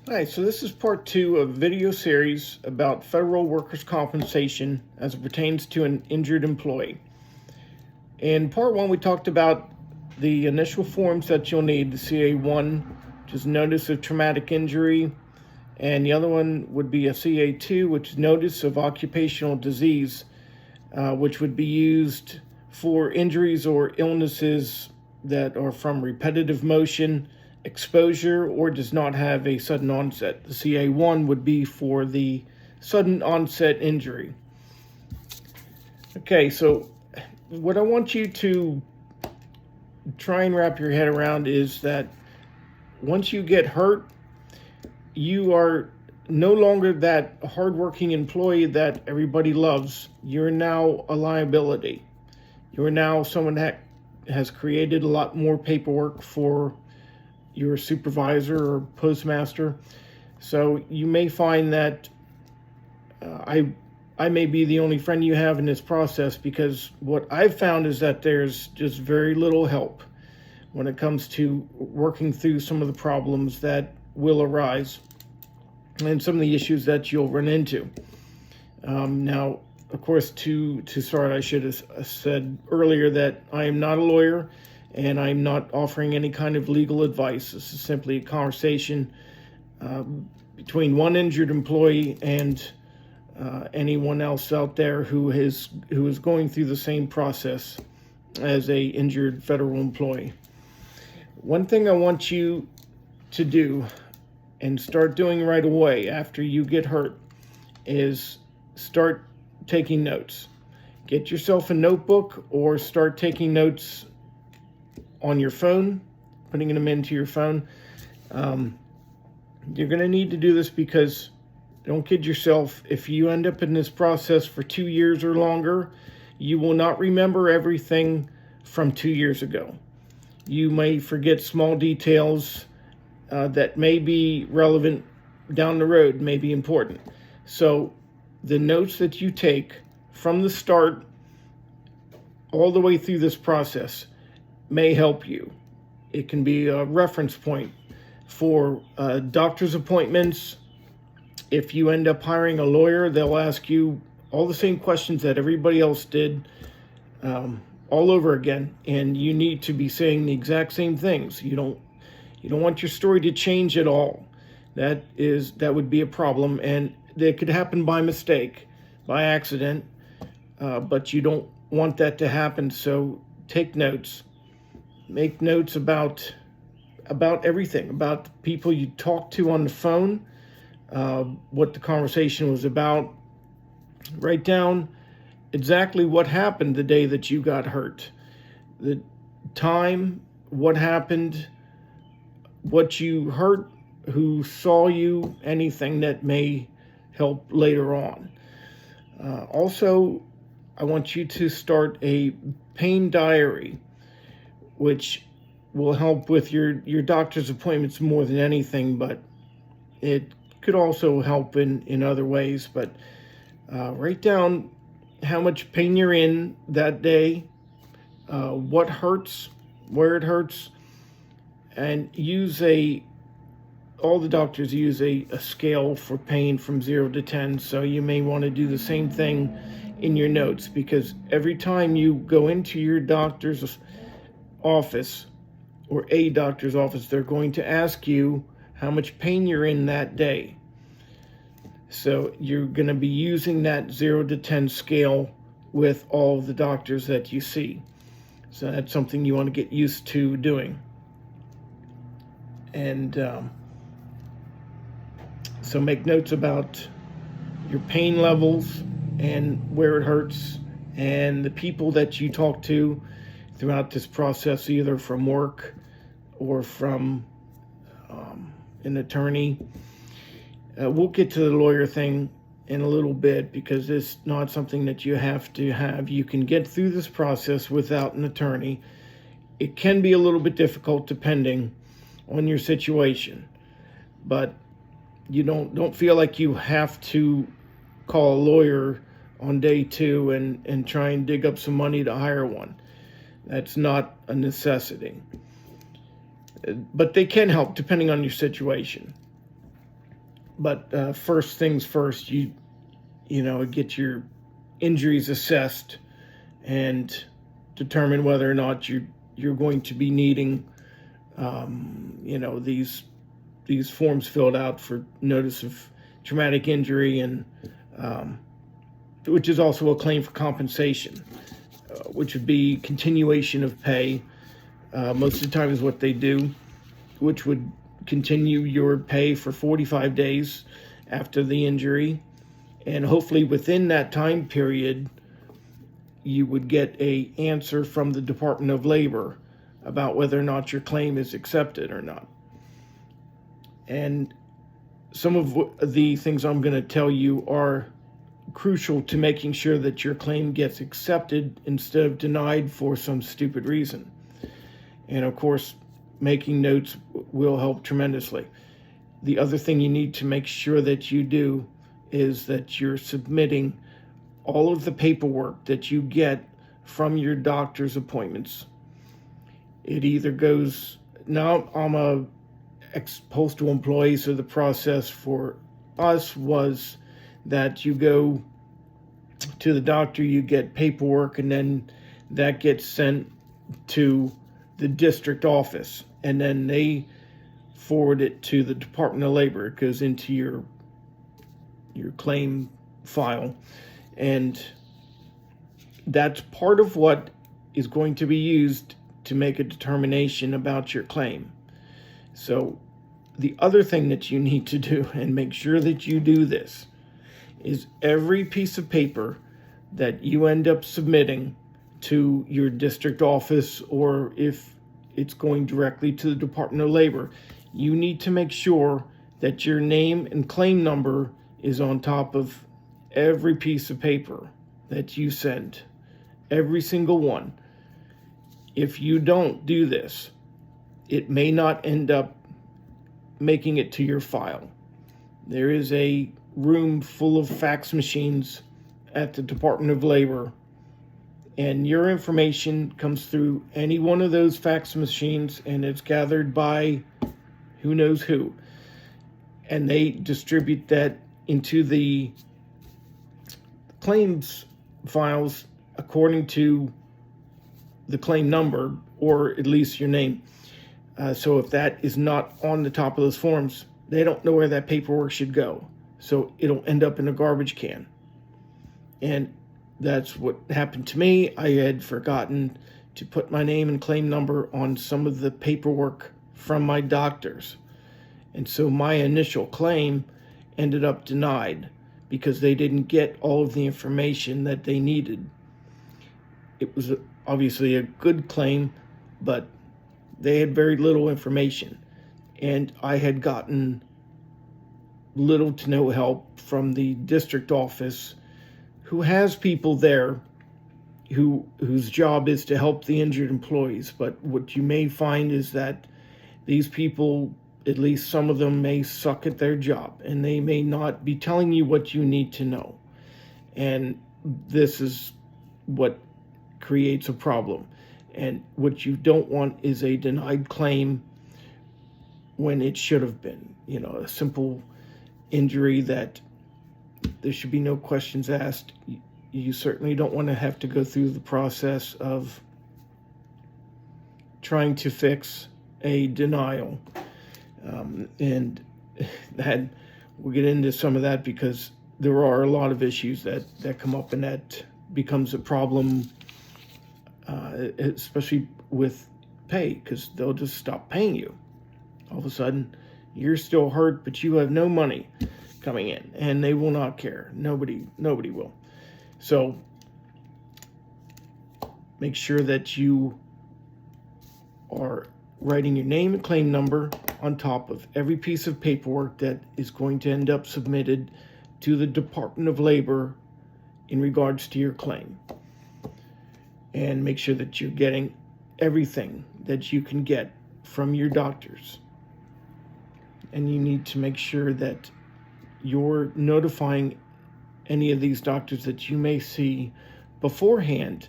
Hi, so this is part two of a video series about federal workers' compensation as it pertains to an injured employee. In part one, we talked about the initial forms that you'll need, the CA1, which is Notice of Traumatic Injury, and the other one would be a CA2, which is Notice of Occupational Disease, which would be used for injuries or illnesses that are from repetitive motion, exposure, or does not have a sudden onset. The CA1 would be for the sudden onset injury. Okay, so what I want you to try and wrap your head around is that once you get hurt, you are no longer that hardworking employee that everybody loves. You're now a liability. You're now someone that has created a lot more paperwork for your supervisor or postmaster. So you may find that I may be the only friend you have in this process, because what I've found is that there's just very little help when it comes to working through some of the problems that will arise and some of the issues that you'll run into. Now, of course, to start, I should have said earlier that I am not a lawyer and I'm not offering any kind of legal advice. This is simply a conversation between one injured employee and anyone else out there who is going through the same process as a injured federal employee. One thing I want you to do and start doing right away after you get hurt is start taking notes. Get yourself a notebook or start taking notes on your phone, putting them into your phone. You're going to need to do this because, don't kid yourself, if you end up in this process for 2 years or longer, you will not remember everything from 2 years ago. You may forget small details that may be relevant down the road, may be important. So the notes that you take from the start all the way through this process may help you. It can be a reference point for doctor's appointments. If you end up hiring a lawyer, they'll ask you all the same questions that everybody else did all over again, and you need to be saying the exact same things. You don't want your story to change at all. That would be a problem, and that could happen by mistake, by accident, but you don't want that to happen. So take notes. Make notes about everything, about the people you talked to on the phone, what the conversation was about. Write down exactly what happened the day that you got hurt, the time, what happened, what you hurt, who saw you, anything that may help later on. Also, I want you to start a pain diary, which will help with your doctor's appointments more than anything, but it could also help in other ways. But write down how much pain you're in that day, what hurts, where it hurts, and all the doctors use a scale for pain from 0 to 10, so you may want to do the same thing in your notes, because every time you go into your doctor's office or a doctor's office, they're going to ask you how much pain you're in that day. So you're going to be using that 0 to 10 scale with all of the doctors that you see. So that's something you want to get used to doing. And so make notes about your pain levels and where it hurts, and the people that you talk to throughout this process, either from work or from an attorney. We'll get to the lawyer thing in a little bit, because it's not something that you have to have. You can get through this process without an attorney. It can be a little bit difficult depending on your situation, but you don't feel like you have to call a lawyer on day 2 and try and dig up some money to hire one. That's not a necessity. But they can help depending on your situation. But first things first, you get your injuries assessed and determine whether or not you're going to be needing these forms filled out for notice of traumatic injury, and which is also a claim for compensation, which would be continuation of pay. Most of the time is what they do, which would continue your pay for 45 days after the injury. And hopefully within that time period, you would get an answer from the Department of Labor about whether or not your claim is accepted or not. And some of the things I'm going to tell you are crucial to making sure that your claim gets accepted instead of denied for some stupid reason. And of course, making notes will help tremendously. The other thing you need to make sure that you do is that you're submitting all of the paperwork that you get from your doctor's appointments. It either goes, now I'm a ex-postal employee, so the process for us was that you go to the doctor, you get paperwork, and then that gets sent to the district office, and then they forward it to the Department of Labor. It goes into your claim file, and that's part of what is going to be used to make a determination about your claim. So the other thing that you need to do, and make sure that you do this, is every piece of paper that you end up submitting to your district office, or if it's going directly to the Department of Labor, you need to make sure that your name and claim number is on top of every piece of paper that you send, every single one. If you don't do this, it may not end up making it to your file. There is a room full of fax machines at the Department of Labor, and your information comes through any one of those fax machines, and it's gathered by who knows who, and they distribute that into the claims files according to the claim number, or at least your name. So if that is not on the top of those forms, they don't know where that paperwork should go. So it'll end up in a garbage can. And that's what happened to me. I had forgotten to put my name and claim number on some of the paperwork from my doctors. And so my initial claim ended up denied because they didn't get all of the information that they needed. It was obviously a good claim, but they had very little information. And I had gotten little to no help from the district office, who has people there whose job is to help the injured employees. But what you may find is that these people, at least some of them, may suck at their job, and they may not be telling you what you need to know. And this is what creates a problem. And what you don't want is a denied claim when it should have been, a simple injury that there should be no questions asked. You certainly don't want to have to go through the process of trying to fix a denial. And that we'll get into some of that, because there are a lot of issues that come up, and that becomes a problem, especially with pay, because they'll just stop paying you. All of a sudden, you're still hurt, but you have no money coming in, and they will not care. Nobody will. So make sure that you are writing your name and claim number on top of every piece of paperwork that is going to end up submitted to the Department of Labor in regards to your claim. And make sure that you're getting everything that you can get from your doctors. And you need to make sure that you're notifying any of these doctors that you may see beforehand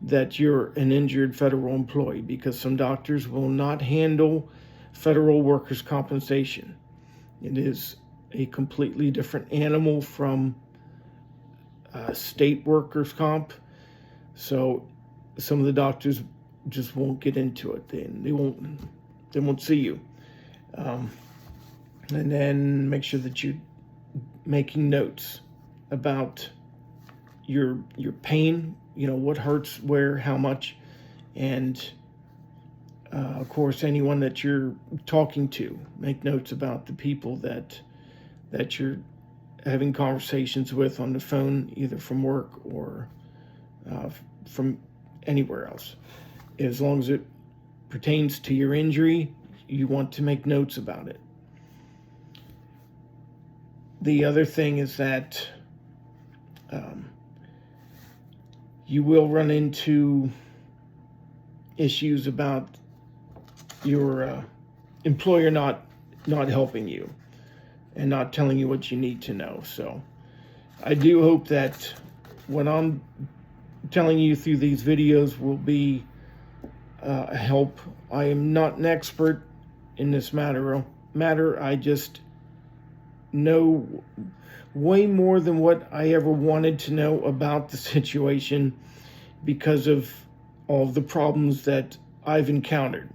that you're an injured federal employee, because some doctors will not handle federal workers' compensation. It is a completely different animal from state workers' comp. So some of the doctors just won't get into it. They won't see you. And then make sure that you're making notes about your pain, what hurts where, how much, and of course, anyone that you're talking to, make notes about the people that you're having conversations with on the phone, either from work or from anywhere else. As long as it pertains to your injury, you want to make notes about it. The other thing is that you will run into issues about your employer not helping you and not telling you what you need to know. So I do hope that what I'm telling you through these videos will be a help. I am not an expert in this matter. I just know way more than what I ever wanted to know about the situation because of all of the problems that I've encountered.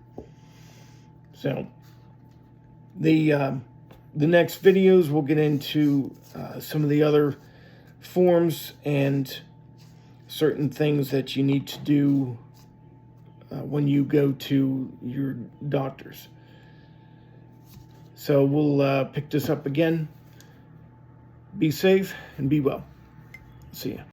So the next videos we'll get into some of the other forms and certain things that you need to do when you go to your doctors. So we'll pick this up again. Be safe and be well. See ya.